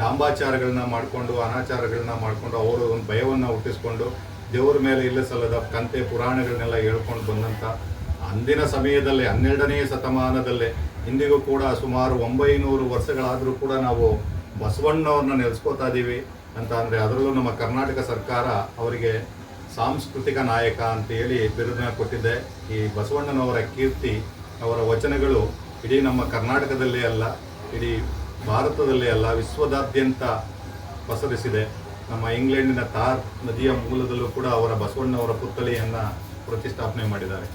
Speaker 6: ಡಾಂಬಾಚಾರಗಳನ್ನ ಮಾಡಿಕೊಂಡು, ಅನಾಚಾರಗಳನ್ನ ಮಾಡಿಕೊಂಡು, ಅವರು ಒಂದು ಭಯವನ್ನು ಹುಟ್ಟಿಸ್ಕೊಂಡು ದೇವರ ಮೇಲೆ ಇಲ್ಲ ಸಲ್ಲದ ಕಂತೆ ಪುರಾಣಗಳನ್ನೆಲ್ಲ ಹೇಳ್ಕೊಂಡು ಬಂದಂಥ ಅಂದಿನ ಸಮಯದಲ್ಲಿ 12ನೇ ಶತಮಾನದಲ್ಲೇ ಇಂದಿಗೂ ಕೂಡ ಸುಮಾರು 900 ವರ್ಷಗಳಾದರೂ ಕೂಡ ನಾವು ಬಸವಣ್ಣವ್ರನ್ನ ನೆಲೆಸ್ಕೋತಾ ಇದ್ದೀವಿ ಅಂತ ಅಂದರೆ, ಅದರಲ್ಲೂ ನಮ್ಮ ಕರ್ನಾಟಕ ಸರ್ಕಾರ ಅವರಿಗೆ ಸಾಂಸ್ಕೃತಿಕ ನಾಯಕ ಅಂತೇಳಿ ಬಿರುದನ್ನ ಕೊಟ್ಟಿದೆ. ಈ ಬಸವಣ್ಣನವರ ಕೀರ್ತಿ, ಅವರ ವಚನಗಳು ಇಡೀ ನಮ್ಮ ಕರ್ನಾಟಕದಲ್ಲೇ ಅಲ್ಲ, ಇಡೀ ಭಾರತದಲ್ಲೇ ಅಲ್ಲ, ವಿಶ್ವದಾದ್ಯಂತ ಪಸರಿಸಿದೆ. ನಮ್ಮ ಇಂಗ್ಲೆಂಡಿನ ತಾರ್ ನದಿಯ ಮೂಲದಲ್ಲೂ ಕೂಡ ಅವರ ಬಸವಣ್ಣವರ ಪುತ್ಥಳಿಯನ್ನು ಪ್ರತಿಷ್ಠಾಪನೆ ಮಾಡಿದ್ದಾರೆ.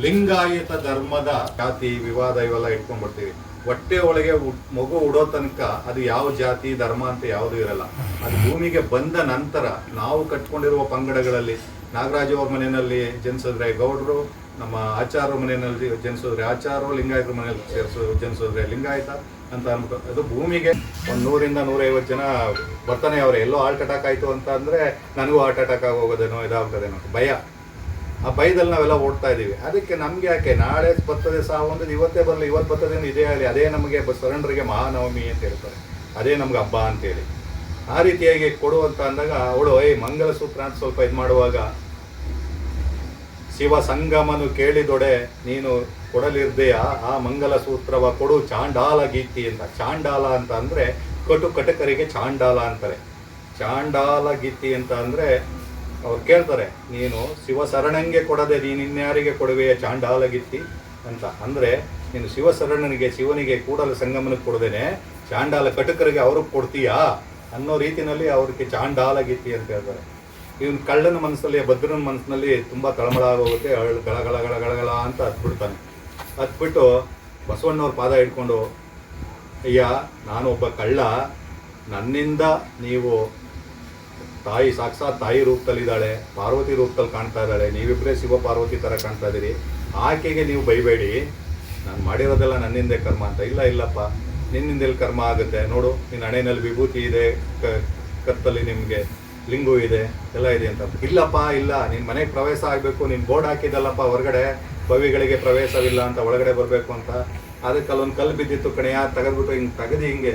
Speaker 6: ಲಿಂಗಾಯತ ಧರ್ಮದ ಜಾತಿ ವಿವಾದ ಇವೆಲ್ಲ ಇಟ್ಕೊಂಡು ಬರ್ತೀವಿ. ಹೊಟ್ಟೆ ಒಳಗೆ ಮಗು ಉಡೋ ತನಕ ಅದು ಯಾವ ಜಾತಿ ಧರ್ಮ ಅಂತ ಯಾವುದೂ ಇರಲ್ಲ. ಅದು ಭೂಮಿಗೆ ಬಂದ ನಂತರ ನಾವು ಕಟ್ಕೊಂಡಿರುವ ಪಂಗಡಗಳಲ್ಲಿ ನಾಗರಾಜು ಅವ್ರ ಮನೆಯಲ್ಲಿ ಜನಿಸಿದ್ರೆ ಗೌಡರು, ನಮ್ಮ ಆಚಾರ್ಯ ಮನೆಯಲ್ಲಿ ಜನಿಸಿದ್ರೆ ಆಚಾರ್ಯ, ಲಿಂಗಾಯತರ ಮನೆಯಲ್ಲಿ ಜನಿಸಿದ್ರೆ ಲಿಂಗಾಯತ ಅಂತ ಅಂದ್ಬಿಟ್ಟು ಅದು ಭೂಮಿಗೆ 100 ರಿಂದ 150 ಜನ ಬರ್ತಾನೆ. ಅವ್ರು ಎಲ್ಲೋ ಹಾರ್ಟ್ ಅಟ್ಯಾಕ್ ಆಯಿತು ಅಂತ ಅಂದರೆ ನನಗೂ ಹಾರ್ಟ್ ಅಟ್ಯಾಕ್ ಆಗೋಗೋದೇನೋ ಇದಾಗ್ತದೇನೋ ಭಯ. ಆ ಭಯದಲ್ಲಿ ನಾವೆಲ್ಲ ಓಡ್ತಾ ಇದ್ದೀವಿ. ಅದಕ್ಕೆ ನಮ್ಗೆ ಯಾಕೆ ನಾಳೆ ಬರ್ತದೆ ಸಾವೊಂದು, ಇವತ್ತೇ ಬರಲಿ, ಇವತ್ತು ಬರ್ತದೆ ಇದೇ ಆಗಲಿ, ಅದೇ ನಮಗೆ ಶರಣರಿಗೆ ಮಹಾನವಮಿ ಅಂತ ಹೇಳ್ತಾರೆ, ಅದೇ ನಮ್ಗೆ ಹಬ್ಬ ಅಂತೇಳಿ ಆ ರೀತಿಯಾಗಿ ಕೊಡುವಂತ ಅಂದಾಗ ಅವಳು ಮಂಗಲಸೂತ್ರ ಅಂತ ಸ್ವಲ್ಪ ಇದು ಮಾಡುವಾಗ, ಶಿವ ಸಂಗಮನು ಕೇಳಿದೊಡೆ ನೀನು ಕೊಡಲಿರ್ದೆಯ ಆ ಮಂಗಲ ಸೂತ್ರವ ಕೊಡು ಚಾಂಡಾಲ ಗೀತಿ ಅಂತ. ಚಾಂಡಾಲ ಅಂತ ಅಂದರೆ ಕಟುಕರಿಗೆ ಚಾಂಡಾಲ ಅಂತಾರೆ. ಚಾಂಡಾಲ ಗೀತಿ ಅಂತ ಅಂದರೆ ಅವ್ರು ಕೇಳ್ತಾರೆ, ನೀನು ಶಿವಶರಣಂಗೆ ಕೊಡದೆ ನೀನು ಇನ್ಯಾರಿಗೆ ಕೊಡುವೆಯ ಚಾಂಡಾಲ ಗೀತಿ ಅಂತ. ಅಂದರೆ ನೀನು ಶಿವನಿಗೆ ಕೂಡಲ ಸಂಗಮನಕ್ಕೆ ಕೊಡದೇನೆ ಚಾಂಡಾಲ ಕಟುಕರಿಗೆ ಅವ್ರಿಗೆ ಕೊಡ್ತೀಯಾ ಅನ್ನೋ ರೀತಿಯಲ್ಲಿ ಅವ್ರಿಗೆ ಚಾಂಡಾಲ ಗೀತಿ ಅಂತ ಹೇಳ್ತಾರೆ. ಇವನು ಕಳ್ಳನ ಮನಸ್ಸಲ್ಲಿ, ಭದ್ರನ ಮನಸ್ಸಿನಲ್ಲಿ ತುಂಬ ತಳಮಳ ಆಗೋಗುತ್ತೆ. ಗಳಗಳ ಅಂತ ಹತ್ಬಿಡ್ತಾನೆ. ಹತ್ಬಿಟ್ಟು ಬಸವಣ್ಣವ್ರ ಪಾದ ಹಿಡ್ಕೊಂಡು, ಅಯ್ಯ ನಾನೊಬ್ಬ ಕಳ್ಳ, ನನ್ನಿಂದ ನೀವು ತಾಯಿ ಸಾಕ್ಷಾತ್ ತಾಯಿ ರೂಪದಲ್ಲಿದ್ದಾಳೆ, ಪಾರ್ವತಿ ರೂಪದಲ್ಲಿ ಕಾಣ್ತಾ ಇದ್ದಾಳೆ. ನೀವಿಬ್ಬರೇ ಶಿವ ಪಾರ್ವತಿ ಥರ ಕಾಣ್ತಾ ಇದ್ದೀರಿ. ಆಕೆಗೆ ನೀವು ಬೈಬೇಡಿ ನಾನು ಮಾಡಿರೋದೆಲ್ಲ ನನ್ನಿಂದೆ ಕರ್ಮ ಅಂತ. ಇಲ್ಲಪ್ಪ, ನಿನ್ನಿಂದೆಲ್ಲಿ ಕರ್ಮ ಆಗುತ್ತೆ ನೋಡು, ನಿನ್ನ ಹಣೆಯಲ್ಲಿ ವಿಭೂತಿ ಇದೆ, ಕತ್ತಲ್ಲಿ ನಿಮಗೆ ಲಿಂಗು ಇದೆ, ಎಲ್ಲ ಇದೆ ಅಂತ. ಇಲ್ಲಪ್ಪ ಇಲ್ಲ, ನಿನ್ನ ಮನೆಗೆ ಪ್ರವೇಶ ಆಗಬೇಕು, ನೀನು ಬೋರ್ಡ್ ಹಾಕಿದ್ದಲ್ಲಪ್ಪ ಹೊರಗಡೆ ಭವಿಗಳಿಗೆ ಪ್ರವೇಶವಿಲ್ಲ ಅಂತ, ಒಳಗಡೆ ಬರಬೇಕು ಅಂತ. ಅದಕ್ಕೆ ಅಲ್ಲೊಂದು ಕಲ್ಲು ಬಿದ್ದಿತ್ತು ಕಣೆಯ, ತೆಗೆದ್ಬಿಟ್ಟು ಹಿಂಗೆ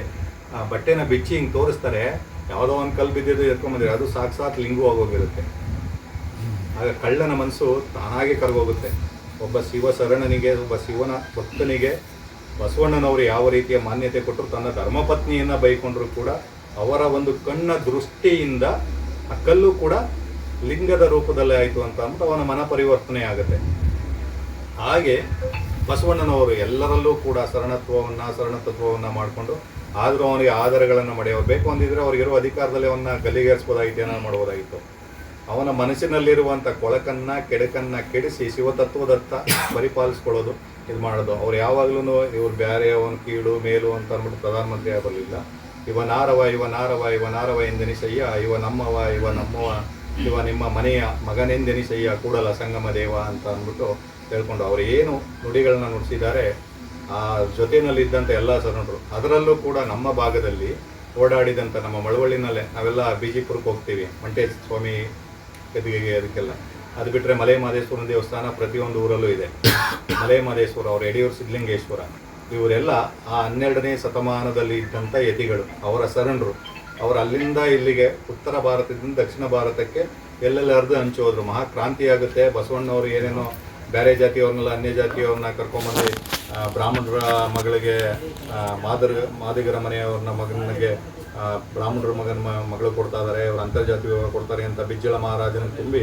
Speaker 6: ಬಟ್ಟೆನ ಬಿಚ್ಚಿ ಹಿಂಗೆ ತೋರಿಸ್ತಾರೆ. ಯಾವುದೋ ಒಂದು ಕಲ್ಲು ಬಿದ್ದಿದ್ದು ಎತ್ಕೊಂಬಂದಿರಿ, ಅದು ಸಾಕ್ಷಾತ್ ಲಿಂಗು ಆಗೋಗಿರುತ್ತೆ. ಆಗ ಕಳ್ಳನ ಮನಸ್ಸು ತಾನಾಗೆ ಕರಗೋಗುತ್ತೆ. ಒಬ್ಬ ಶಿವ ಶರಣನಿಗೆ, ಒಬ್ಬ ಶಿವನ ಭಕ್ತನಿಗೆ ಬಸವಣ್ಣನವರು ಯಾವ ರೀತಿಯ ಮಾನ್ಯತೆ ಕೊಟ್ಟರು, ತನ್ನ ಧರ್ಮಪತ್ನಿಯನ್ನು ಬೈಕೊಂಡ್ರು ಕೂಡ ಅವರ ಒಂದು ಕಣ್ಣ ದೃಷ್ಟಿಯಿಂದ ಆ ಕಲ್ಲು ಕೂಡ ಲಿಂಗದ ರೂಪದಲ್ಲೇ ಆಯಿತು ಅಂತ ಅಂದ್ಬಿಟ್ಟು ಅವನ ಮನ ಪರಿವರ್ತನೆ ಆಗುತ್ತೆ. ಹಾಗೆ ಬಸವಣ್ಣನವರು ಎಲ್ಲರಲ್ಲೂ ಕೂಡ ಶರಣತತ್ವವನ್ನು ಮಾಡಿಕೊಂಡು, ಆದರೂ ಅವನಿಗೆ ಆಧಾರಗಳನ್ನು ಮಾಡಿ, ಅವ್ರು ಬೇಕು ಅಂದಿದ್ರೆ ಅವ್ರಿಗಿರೋ ಅಧಿಕಾರದಲ್ಲಿ ಅವನ್ನ ಗಲ್ಲಿಗೇರಿಸ್ಬೋದಾಗಿತ್ತು, ಏನೋ ಮಾಡ್ಬೋದಾಗಿತ್ತು. ಅವನ ಮನಸ್ಸಿನಲ್ಲಿರುವಂಥ ಕೊಳಕನ್ನು ಕೆಡಕನ್ನು ಕೆಡಿಸಿ ಶಿವತತ್ವದತ್ತ ಪರಿಪಾಲಿಸ್ಕೊಳ್ಳೋದು, ಇದು ಮಾಡೋದು. ಅವ್ರು ಯಾವಾಗಲೂ ಇವ್ರು ಬೇರೆ ಅವನು ಕೀಳು ಮೇಲು ಅಂತ ಅಂದ್ಬಿಟ್ಟು ಪ್ರಧಾನಮಂತ್ರಿ ಬರಲಿಲ್ಲ. ಇವ ನಾರವ ಎಂದೆನಿಸಯ್ಯ, ಇವ ನಮ್ಮವ ಇವ ನಿಮ್ಮ ಮನೆಯ ಮಗನೆಂದೆನಿಸಯ್ಯ ಕೂಡಲ ಸಂಗಮ ದೇವ ಅಂತ ಅಂದ್ಬಿಟ್ಟು ಹೇಳ್ಕೊಂಡು ಅವ್ರು ಏನು ನುಡಿಗಳನ್ನ ನುಡಿಸಿದ್ದಾರೆ. ಆ ಜೊತೆಯಲ್ಲಿದ್ದಂಥ ಎಲ್ಲ ಶರಣರು, ಅದರಲ್ಲೂ ಕೂಡ ನಮ್ಮ ಭಾಗದಲ್ಲಿ ಓಡಾಡಿದಂಥ ನಮ್ಮ ಮಳವಳ್ಳಿನಲ್ಲೇ ನಾವೆಲ್ಲ ಬಿಜಿಪುರಕ್ಕೆ ಹೋಗ್ತೀವಿ, ಮಂಟೇಶ ಸ್ವಾಮಿ ಗದಿಗೆಗೆ, ಅದಕ್ಕೆಲ್ಲ. ಅದು ಬಿಟ್ಟರೆ ಮಲೆ ಮಹದೇಶ್ವರನ ದೇವಸ್ಥಾನ ಪ್ರತಿಯೊಂದು ಊರಲ್ಲೂ ಇದೆ. ಮಲೆ ಮಹದೇಶ್ವರ, ಅವರು ಯಡಿಯೂರು ಸಿದ್ಧಲಿಂಗೇಶ್ವರ, ಇವರೆಲ್ಲ ಆ 12ನೇ ಶತಮಾನದಲ್ಲಿ ಇದ್ದಂಥ ಯತಿಗಳು, ಅವರ ಶರಣರು. ಅವರು ಅಲ್ಲಿಂದ ಇಲ್ಲಿಗೆ ಉತ್ತರ ಭಾರತದಿಂದ ದಕ್ಷಿಣ ಭಾರತಕ್ಕೆ ಎಲ್ಲೆಲ್ಲ ಹರಿದು ಹಂಚೋದ್ರು. ಮಹಾಕ್ರಾಂತಿ ಆಗುತ್ತೆ. ಬಸವಣ್ಣವರು ಏನೇನೋ ಬೇರೆ ಜಾತಿಯವ್ರನ್ನೆಲ್ಲ ಅನ್ಯ ಜಾತಿಯವ್ರನ್ನ ಕರ್ಕೊಂಬಂದು ಬ್ರಾಹ್ಮಣರ ಮಗಳಿಗೆ ಮಾದಿಗರ ಮನೆಯವ್ರನ್ನ ಮಗನಿಗೆ ಬ್ರಾಹ್ಮಣರ ಮಗಳು ಕೊಡ್ತಾ ಇದ್ದಾರೆ, ಇವರು ಅಂತರ್ಜಾತಿ ವಿವಾಹ ಕೊಡ್ತಾರೆ ಅಂತ ಬಿಜ್ಜಳ ಮಹಾರಾಜನ ತುಂಬಿ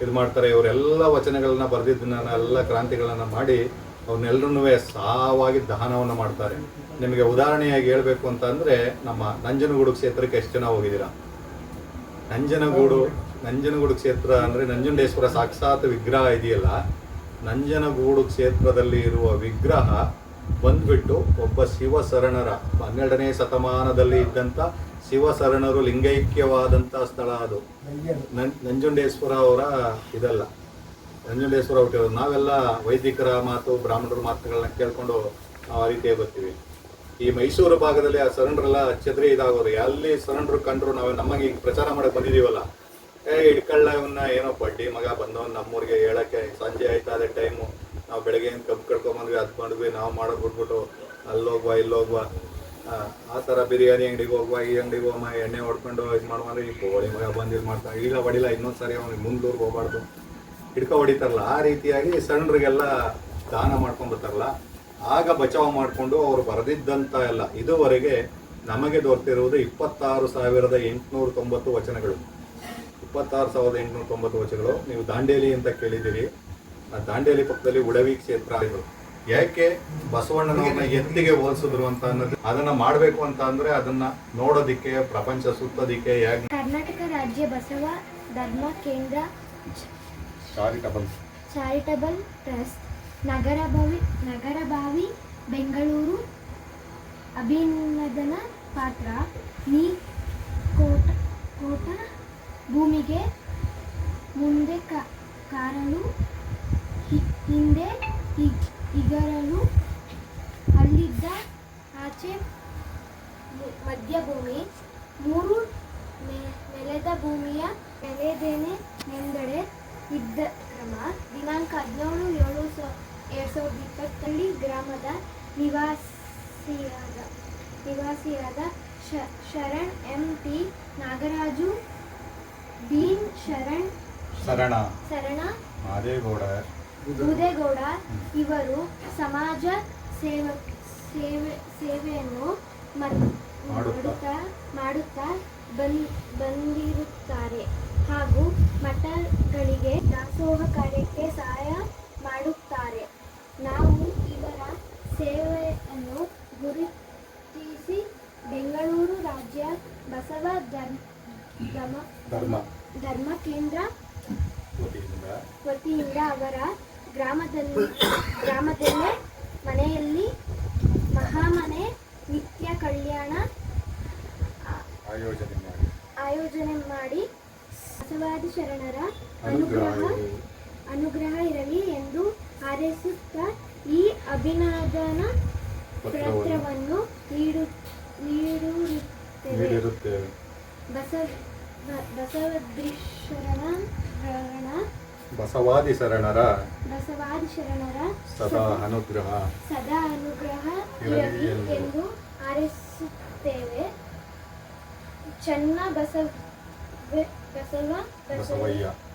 Speaker 6: ಇದು ಮಾಡ್ತಾರೆ. ಇವರೆಲ್ಲ ವಚನಗಳನ್ನ ಬರೆದಿದ್ದನ್ನ ಎಲ್ಲ ಕ್ರಾಂತಿಗಳನ್ನು ಮಾಡಿ ಅವ್ರನ್ನೆಲ್ಲರೂ ಸಾವಾಗಿ ದಹನವನ್ನು ಮಾಡ್ತಾರೆ. ನಿಮಗೆ ಉದಾಹರಣೆಯಾಗಿ ಹೇಳಬೇಕು ಅಂತ ಅಂದರೆ, ನಮ್ಮ ನಂಜನಗೂಡು ಕ್ಷೇತ್ರಕ್ಕೆ ಎಷ್ಟು ಜನ ಹೋಗಿದ್ದೀರಾ? ನಂಜನಗೂಡು ಕ್ಷೇತ್ರ ಅಂದರೆ ನಂಜುಂಡೇಶ್ವರ ಸಾಕ್ಷಾತ್ ವಿಗ್ರಹ ಇದೆಯಲ್ಲ, ನಂಜನಗೂಡು ಕ್ಷೇತ್ರದಲ್ಲಿ ಇರುವ ವಿಗ್ರಹ ಬಂದ್ಬಿಟ್ಟು ಒಬ್ಬ ಶಿವಶರಣರ 12ನೇ ಶತಮಾನದಲ್ಲಿ ಇದ್ದಂಥ ಶಿವಶರಣರು ಲಿಂಗೈಕ್ಯವಾದಂಥ ಸ್ಥಳ ಅದು. ನಂಜುಂಡೇಶ್ವರ ಅವರ ಇದಲ್ಲ, ನಂಜುಂಡೇಶ್ವರ ಹುಟ್ಟಿರೋದು. ನಾವೆಲ್ಲ ವೈದಿಕರ ಮಾತು, ಬ್ರಾಹ್ಮಣರ ಮಾತುಗಳನ್ನ ಕೇಳ್ಕೊಂಡು ನಾವು ಆ ರೀತಿಯಾಗಿ ಬರ್ತೀವಿ. ಈ ಮೈಸೂರು ಭಾಗದಲ್ಲಿ ಆ ಶರಣರೆಲ್ಲ ಛತ್ರಿ ಇದಾಗೋರು, ಎಲ್ಲಿ ಶರಣರು ಕಂಡ್ರು ನಾವು ನಮಗೆ ಈಗ ಪ್ರಚಾರ ಮಾಡಕ್ಕೆ ಬಂದಿದ್ದೀವಲ್ಲ, ಹಿಡ್ಕಳ್ಳ ಇವನ್ನ ಏನೋ ಬಡ್ಡಿ ಮಗ ಬಂದವನು ನಮ್ಮೂರಿಗೆ ಹೇಳಕ್ಕೆ, ಸಂಜೆ ಆಯ್ತಾ ಅದೇ ಟೈಮು, ನಾವು ಬೆಳಗ್ಗೆ ಕಬ್ಬು ಕಡ್ಕೊಂಬಂದ್ವಿ, ಹತ್ಕೊಂಡ್ವಿ, ನಾವು ಮಾಡೋದು ಬಿಟ್ಬಿಟ್ಟು ಅಲ್ಲೋಗುವ ಇಲ್ಲೋಗುವ, ಆ ಥರ ಬಿರಿಯಾನಿ ಅಂಗಡಿಗೆ ಹೋಗುವ, ಈ ಅಂಗಡಿಗೆ ಹೋಗುವ, ಎಣ್ಣೆ ಹೊಡ್ಕೊಂಡು ಇದು ಮಾಡುವಂದ್ರೆ ಈ ಕೋಳಿ ಮಗ ಬಂದು ಇದು ಮಾಡ್ತಾರೆ, ಈಗ ಹೊಡಿಲ್ಲ ಇನ್ನೊಂದು ಸರಿ ಅವ್ನಿಗೆ ಮುಂದೂರ್ಗೆ ಹೋಗ್ಬಾರ್ದು, ಹಿಡ್ಕೊ ಹೊಡಿತಾರಲ್ಲ. ಆ ರೀತಿಯಾಗಿ ಶರಣರಿಗೆಲ್ಲ ದಾನ ಮಾಡ್ಕೊಂಡ್ಬರ್ತಾರಲ್ಲ, ಆಗ ಬಚಾವ್ ಮಾಡಿಕೊಂಡು ಅವರು ಬರೆದಿದ್ದಂಥ ಎಲ್ಲ ಇದುವರೆಗೆ ನಮಗೆ ದೊರೆತಿರುವುದು 26,890 ವಚನಗಳು. 26,890 ವಚನಗಳು. ನೀವು ದಾಂಡೇಲಿ ಅಂತ ಕೇಳಿದ್ದೀರಿ, ಆ ದಾಂಡೇಲಿ ಪಕ್ಕದಲ್ಲಿ ಉಡವಿ ಕ್ಷೇತ್ರ ಇದು. ಯಾಕೆ ಬಸವಣ್ಣನವ್ರನ್ನ ಎತ್ತಿಗೆ ಹೋಲಿಸಿದ್ರು ಅಂತ ಅನ್ನೋದು, ಅದನ್ನ ಮಾಡಬೇಕು ಅಂತ ಅಂದ್ರೆ ಅದನ್ನ ನೋಡೋದಿಕ್ಕೆ, ಪ್ರಪಂಚ ಸುತ್ತೋದಿಕ್ಕೆ. ಯಾಕೆ
Speaker 2: ಕರ್ನಾಟಕ ರಾಜ್ಯ ಬಸವ ಧರ್ಮ ಕೇಂದ್ರ ಚಾರಿಟಬಲ್ ಟ್ರಸ್ಟ್ ನಗರಭಾವಿ ಬೆಂಗಳೂರು ಅಭಿನಂದನ ಪಾತ್ರ. ನೀ ಕೋಟ ಭೂಮಿಗೆ ಮುಂದೆ ಕಾರಲು ಹಿಂದೆ ಇಗರಲು ಅಲ್ಲಿದ್ದ ಆಚೆ ಮಧ್ಯಭೂಮಿ ಮೂರು ನೆಲದ ಭೂಮಿಯ ನೆಲೆದೇನೆ ನೆಂದಡೆ ಇದ್ದ ಕ್ರಮ. ದಿನಾಂಕ 17/7/2020 ಗ್ರಾಮದ ನಿವಾಸಿಯಾದ ಶರಣ್ MT ನಾಗರಾಜು ಬೀನ್ ಶರಣ ಬೂದೇಗೌಡ ಇವರು ಸಮಾಜ ಸೇವೆಯನ್ನು ಮಾಡುತ್ತಾ ಬಂದಿರುತ್ತಾರೆ ಹಾಗೂ ಮಠಗಳಿಗೆ ದಾಸೋಹ ಕಾರ್ಯಕ್ಕೆ ಸಹಾಯ ಮಾಡುತ್ತಾರೆ. ನಾವು ಇವರ ಸೇವೆಯನ್ನು ಗುರುತಿಸಿ ಬೆಂಗಳೂರು ರಾಜ್ಯ ಬಸವ ಧರ್ಮ ಕೇಂದ್ರ ವತಿಯಿಂದ ಅವರ ಗ್ರಾಮದಲ್ಲೇ ಮನೆಯಲ್ಲಿ ಮಹಾಮನೆ ನಿತ್ಯ ಕಲ್ಯಾಣ ಆಯೋಜನೆ ಮಾಡಿ ಬಸವಾದಿ ಶರಣರ ಅನುಗ್ರಹ ಇರಲಿ ಎಂದು ಹಾರೈಸುತ್ತಾ ಈ ಅಭಿನಂದನ ಪತ್ರವನ್ನು ನೀಡಿರುತ್ತೇವೆ.
Speaker 3: ಬಸವಾದಿ ಶರಣರ
Speaker 2: ಸದಾ ಅನುಗ್ರಹ ಇರಲಿ ಎಂದು ಹಾರೈಸುತ್ತೇವೆ. ಚನ್ನ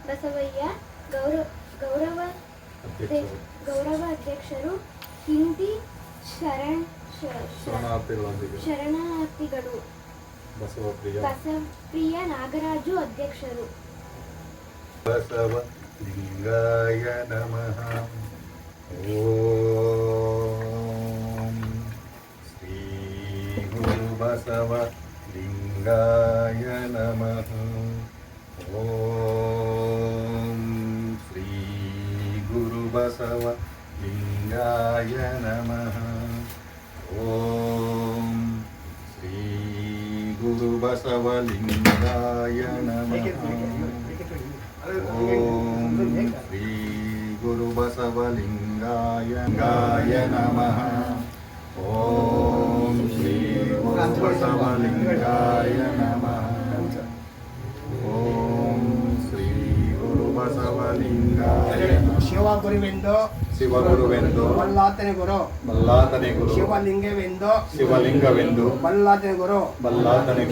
Speaker 2: ಬಸವಯ್ಯ ಗೌರವ ಅಧ್ಯಕ್ಷರು ಹಿಂದಿ ಶರಣಾರ್ಥಿಗಳು ಬಸವಪ್ರಿಯ ನಾಗರಾಜು ಅಧ್ಯಕ್ಷರು.
Speaker 6: ಬಸವ ಲಿಂಗಾಯ ನಮಃ. ಓಂ ಶ್ರೀ ಗುರು ಬಸವ ಲಿಂಗಾಯ ನಮಃ. ಓಂ ಶ್ರೀ ಗುರು ಬಸವ ಲಿಂಗಾಯ ನಮಃ. ಓಂ ಶ್ರೀ ಗುರು ಬಸವ ಲಿಂಗಾಯ ನಮಃ. ಓಂ ಶ್ರೀ ಗುರು ಬಸವಲಿಂಗಾಯ ನಮಃ. ಓಂ ಶ್ರೀ ಗುರು ಬಸವಲಿಂಗಾಯ ನಮಃ. ಓಂ ಶ್ರೀ ಗುರು ಬಸವಲಿಂಗಾಯ ನಮಃ.
Speaker 4: ಶಿವಗುರುವೆಂದು ಬಲ್ಲಾತನೆ ಗುರು ಶಿವಲಿಂಗವೆಂದು ಬಲ್ಲಾತನೆ ಗುರು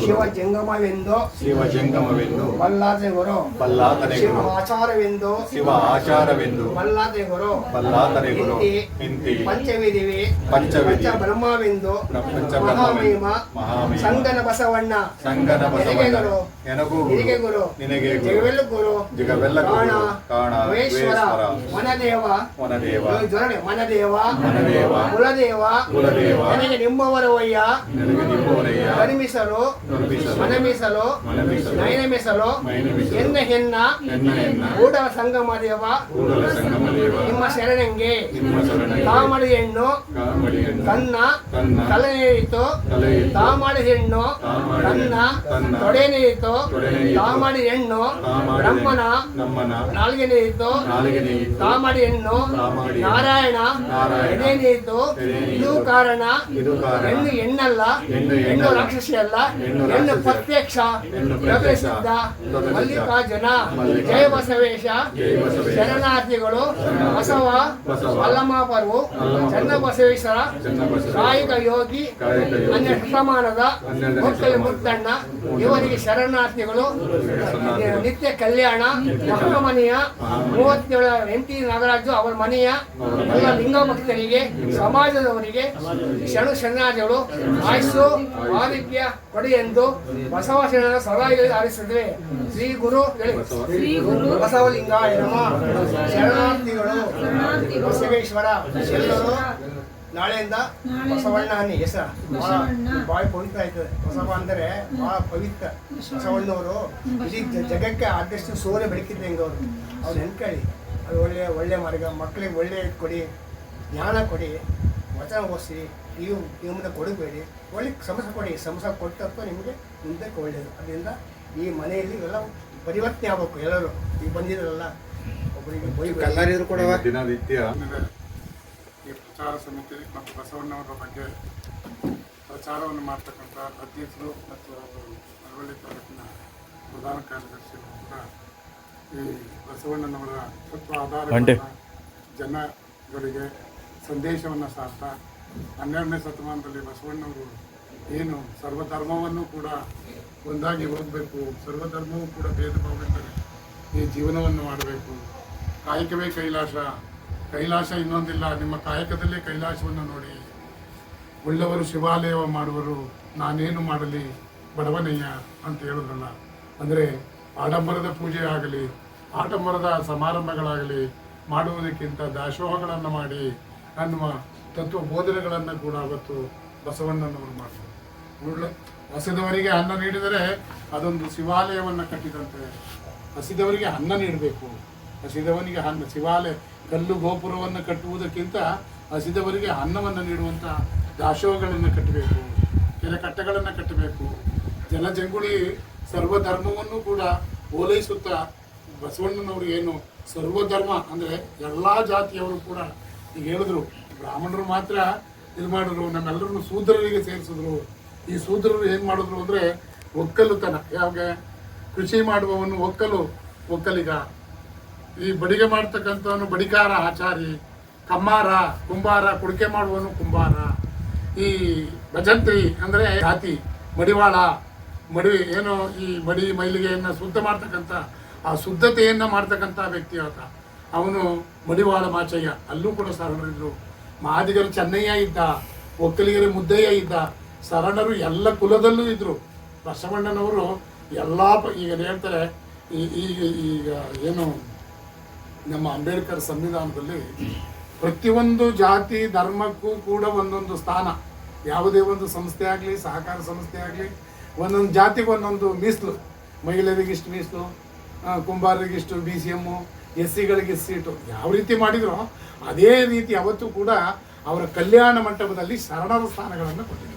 Speaker 4: ಶಿವಜಂಗಮವೆಂದು ಬಲ್ಲಾತನೆ ಗುರು ಶಿವ ಆಚಾರವೆಂದು ಬಲ್ಲಾತನೆ ಗುರು ಇಂತಿ ಪಂಚವಿಧಿವೆ ಬ್ರಹ್ಮವೆಂದು ಮಹಾಮಹಿಮ ಸಂಗನ ಬಸವಣ್ಣ ನಿನಗೆ ಗುರು ಜಗವೆಲ್ಲ ಗುರು ಕಾಣ ಮನದೇವ ಕುಲದೇವ ನನಗೆ ನಿಮ್ಮವರವಯ್ಯ ಕನಿಮಿಸಲು ಮನಮಿಸಲು ನಯನಮಿಸಲು ಹೆನ್ನ ಕೂಡಲ ಸಂಗಮ ದೇವ ನಿಮ್ಮ ಶರಣಂಗೆ ತಾಮಡಿ ಹೆಣ್ಣು ತನ್ನ ತಲೆನೇರಿತು ತಾಮಡಿ ಹೆಣ್ಣು ತನ್ನ ತೊಡೆನೇರಿತು ತಾಮಡಿ ಹೆಣ್ಣು ಬ್ರಹ್ಮನ ನಾಲ್ಗೆನೇರಿತು ತಾಮಡಿ ಹೆಣ್ಣು ನಾರಾಯಣ ಎದೆನೇರಿತು. ಇದು ಕಾರಣ ಹೆಣ್ಣು ಹೆಣ್ಣಲ್ಲ, ಹೆಣ್ಣು ರಾಕ್ಷಸಿ ಅಲ್ಲ, ಹೆಣ್ಣು ಪ್ರತ್ಯಕ್ಷ ಪ್ರವೇಶಿಸಿದ ಮಲ್ಲಿಕಾರ್ಜುನ. ಜಯ ಬಸವೇಶ. ಶರಣಾರ್ಥಿಗಳು ಬಸವ ವಲ್ಲಮಾಪರು ಚನ್ನಬಸವೇಶ್ವರ ಕಾಯಿಕ ಯೋಗಿ 12 ಶತಮಾನದ ಮುಕ್ಕಲಿ ಮುತ್ತಣ್ಣ ಇವರಿಗೆ ಶರಣಾರ್ಥಿಗಳು. ನಿತ್ಯ ಕಲ್ಯಾಣ ಮಹಾಮನೆಯ 37 MP ನಾಗರಾಜು ಅವರ ಮನೆಯ ಎಲ್ಲ ಲಿಂಗ ಭಕ್ತರಿಗೆ ಸಮಾಜದವರಿಗೆ ಶರಣಾರ್ಥಿಗಳು ಆಯುಸ್ಸು ಆರೋಗ್ಯ ಕೊಡಿ ಎಂದು ಬಸವ ಶರಣರ ಸಭೆಯಲ್ಲಿ ಆರಿಸಿದ್ವಿ. ಶ್ರೀ ಗುರು ಬಸವಲಿಂಗಾಯ ನಮಃ. ಶರಣಾರ್ಥಿಗಳು ಬಸವೇಶ್ವರ ಎಲ್ಲರೂ ನಾಳೆಯಿಂದ ಬಸವಣ್ಣ ಅನ್ನಿ ಹೆಸರು ಭಾಳ ಪವಿತ್ರ ಆಯ್ತದೆ. ಬಸವ ಅಂದರೆ ಭಾಳ ಪವಿತ್ರ. ಬಸವಣ್ಣವರು ಇಡೀ ಜಗಕ್ಕೆ ಆದಷ್ಟು ಸೂರ್ಯ ಬೆಳಕಿದ್ದಂಗೆ ಅವರು ನೆನ್ಕೊಳ್ಳಿ. ಅದು ಒಳ್ಳೆ ಮಾರ್ಗ. ಮಕ್ಕಳಿಗೆ ಒಳ್ಳೆ ಕೊಡಿ, ಜ್ಞಾನ ಕೊಡಿ, ವಚನ ಓದಿಸಿ. ನೀವು ಮುಂದೆ ಕೊಡಬೇಡಿ, ಒಳ್ಳೆ ಸಮಸ್ಯೆ ಕೊಡಿ. ಸಮಸ್ಯೆ ಕೊಟ್ಟಪ್ಪ ನಿಮಗೆ ಮುಂದಕ್ಕೆ ಒಳ್ಳೆಯದು. ಅದರಿಂದ ಈ ಮನೆಯಲ್ಲಿ ಎಲ್ಲ ಪರಿವರ್ತನೆ ಆಗಬೇಕು. ಎಲ್ಲರೂ ಈಗ ಬಂದಿದ್ರಲ್ಲ ಒಬ್ಬರಿಗೆ
Speaker 3: ಎಲ್ಲರಿಗೂ ಕೂಡ ದಿನನಿತ್ಯ
Speaker 5: ಈ ಪ್ರಚಾರ ಸಮಿತಿ ಮತ್ತು ಬಸವಣ್ಣವರ ಬಗ್ಗೆ ಪ್ರಚಾರವನ್ನು ಮಾಡ್ತಕ್ಕಂಥ ಅಧ್ಯಕ್ಷರು ಮತ್ತು ಮಳವಳ್ಳಿ ತಾಲೂಕಿನ ಪ್ರಧಾನ ಕಾರ್ಯದರ್ಶಿಗಳು ಕೂಡ ಈ ಬಸವಣ್ಣನವರ ತತ್ವ ಆಧಾರಗಳನ್ನು ಜನಗಳಿಗೆ ಸಂದೇಶವನ್ನು ಸಾರ್ತಾ 12ನೇ ಶತಮಾನದಲ್ಲಿ ಬಸವಣ್ಣವರು ಏನು ಸರ್ವಧರ್ಮವನ್ನು ಕೂಡ ಒಂದಾಗಿ ಹೋಗಬೇಕು, ಸರ್ವಧರ್ಮವೂ ಕೂಡ ಭೇದ ಭಾವವಿಲ್ಲದೆ ಈ ಜೀವನವನ್ನು ಮಾಡಬೇಕು, ಕಾಯಕವೇ ಕೈಲಾಸ ಇನ್ನೊಂದಿಲ್ಲ, ನಿಮ್ಮ ಕಾಯಕದಲ್ಲೇ ಕೈಲಾಸವನ್ನು ನೋಡಿ, ಉಳ್ಳವರು ಶಿವಾಲಯವ ಮಾಡುವರು, ನಾನೇನು ಮಾಡಲಿ ಬಡವನಯ್ಯ ಅಂತ ಹೇಳಿದ್ರಲ್ಲ. ಅಂದರೆ ಆಡಂಬರದ ಪೂಜೆ ಆಗಲಿ, ಆಡಂಬರದ ಸಮಾರಂಭಗಳಾಗಲಿ ಮಾಡುವುದಕ್ಕಿಂತ ದಾಸೋಹಗಳನ್ನು ಮಾಡಿ ಅನ್ನುವ ತತ್ವ ಬೋಧನೆಗಳನ್ನು ಕೂಡ ಅವತ್ತು ಬಸವಣ್ಣನವರು ಮಾಡಿದರು. ಹಸಿದವರಿಗೆ ಅನ್ನ ನೀಡಿದರೆ ಅದೊಂದು ಶಿವಾಲಯವನ್ನು ಕಟ್ಟಿದಂತೆ. ಹಸಿದವರಿಗೆ ಅನ್ನ ನೀಡಬೇಕು. ಹಸಿದವನಿಗೆ ಅನ್ನ, ಶಿವಾಲಯ ಕಲ್ಲು ಗೋಪುರವನ್ನು ಕಟ್ಟುವುದಕ್ಕಿಂತ ಹಸಿದವರಿಗೆ ಅನ್ನವನ್ನು ನೀಡುವಂಥ ದಾಸೋಹಗಳನ್ನು ಕಟ್ಟಬೇಕು, ಕೆರೆ ಕಟ್ಟೆಗಳನ್ನು ಕಟ್ಟಬೇಕು. ಜನಜಂಗುಳಿ ಸರ್ವಧರ್ಮವನ್ನು ಕೂಡ ಓಲೈಸುತ್ತಾ ಬಸವಣ್ಣನವರು ಏನು ಸರ್ವಧರ್ಮ ಅಂದರೆ ಎಲ್ಲ ಜಾತಿಯವರು ಕೂಡ ಈಗ ಹೇಳಿದ್ರು, ಬ್ರಾಹ್ಮಣರು ಮಾತ್ರ ಇದು ಮಾಡಿದ್ರು, ನಮ್ಮೆಲ್ಲರನ್ನು ಶೂದ್ರರಿಗೆ ಸೇರಿಸಿದ್ರು. ಈ ಶೂದ್ರರು ಏನು ಮಾಡಿದ್ರು ಅಂದರೆ ಒಕ್ಕಲುತನ, ಯಾವಾಗ ಕೃಷಿ ಮಾಡುವವನು ಒಕ್ಕಲಿಗ, ಈ ಬಡಿಗೆ ಮಾಡ್ತಕ್ಕಂಥವನು ಬಡಿಕಾರ ಆಚಾರಿ, ಕಮ್ಮಾರ ಕುಂಬಾರ, ಕುಡಿಕೆ ಮಾಡುವವನು ಕುಂಬಾರ, ಈ ಭಜಂತ್ರಿ ಅಂದರೆ ಜಾತಿ, ಮಡಿವಾಳ ಏನು ಈ ಮಡಿ ಮೈಲಿಗೆಯನ್ನು ಶುದ್ಧ ಮಾಡ್ತಕ್ಕಂಥ ಆ ಶುದ್ಧತೆಯನ್ನು ಮಾಡ್ತಕ್ಕಂಥ ವ್ಯಕ್ತಿ ಆತ, ಅವನು ಮಡಿವಾಳ ಮಾಚಯ್ಯ. ಅಲ್ಲೂ ಕೂಡ ಶರಣರಿದ್ರು. ಮಾದಿಗರು ಚೆನ್ನಯ್ಯ ಇದ್ದ, ಒಕ್ಕಲಿಗರು ಮುದ್ದಯ್ಯ ಇದ್ದ, ಶರಣರು ಎಲ್ಲ ಕುಲದಲ್ಲೂ ಇದ್ದರು. ಬಸವಣ್ಣನವರು ಎಲ್ಲ ಈಗ ಹೇಳ್ತಾರೆ ಈಗ ಏನು ನಮ್ಮ ಅಂಬೇಡ್ಕರ್ ಸಂವಿಧಾನದಲ್ಲಿ ಪ್ರತಿಯೊಂದು ಜಾತಿ ಧರ್ಮಕ್ಕೂ ಕೂಡ ಒಂದೊಂದು ಸ್ಥಾನ, ಯಾವುದೇ ಒಂದು ಸಂಸ್ಥೆ ಆಗಲಿ, ಸಹಕಾರ ಸಂಸ್ಥೆ ಆಗಲಿ, ಒಂದೊಂದು ಜಾತಿಗೆ ಒಂದೊಂದು ಮೀಸಲು, ಮಹಿಳೆಯರಿಗಿಷ್ಟು ಮೀಸಲು, ಕುಂಬಾರರಿಗಿಷ್ಟು BCM, SC ಗಳಿಗೆ ಸೀಟು, ಯಾವ ರೀತಿ ಮಾಡಿದ್ರು ಅದೇ ರೀತಿ ಅವತ್ತು ಕೂಡ ಅವರ ಕಲ್ಯಾಣ ಮಂಟಪದಲ್ಲಿ ಶರಣರ ಸ್ಥಾನಗಳನ್ನು ಕೊಟ್ಟಿದ್ದಾರೆ.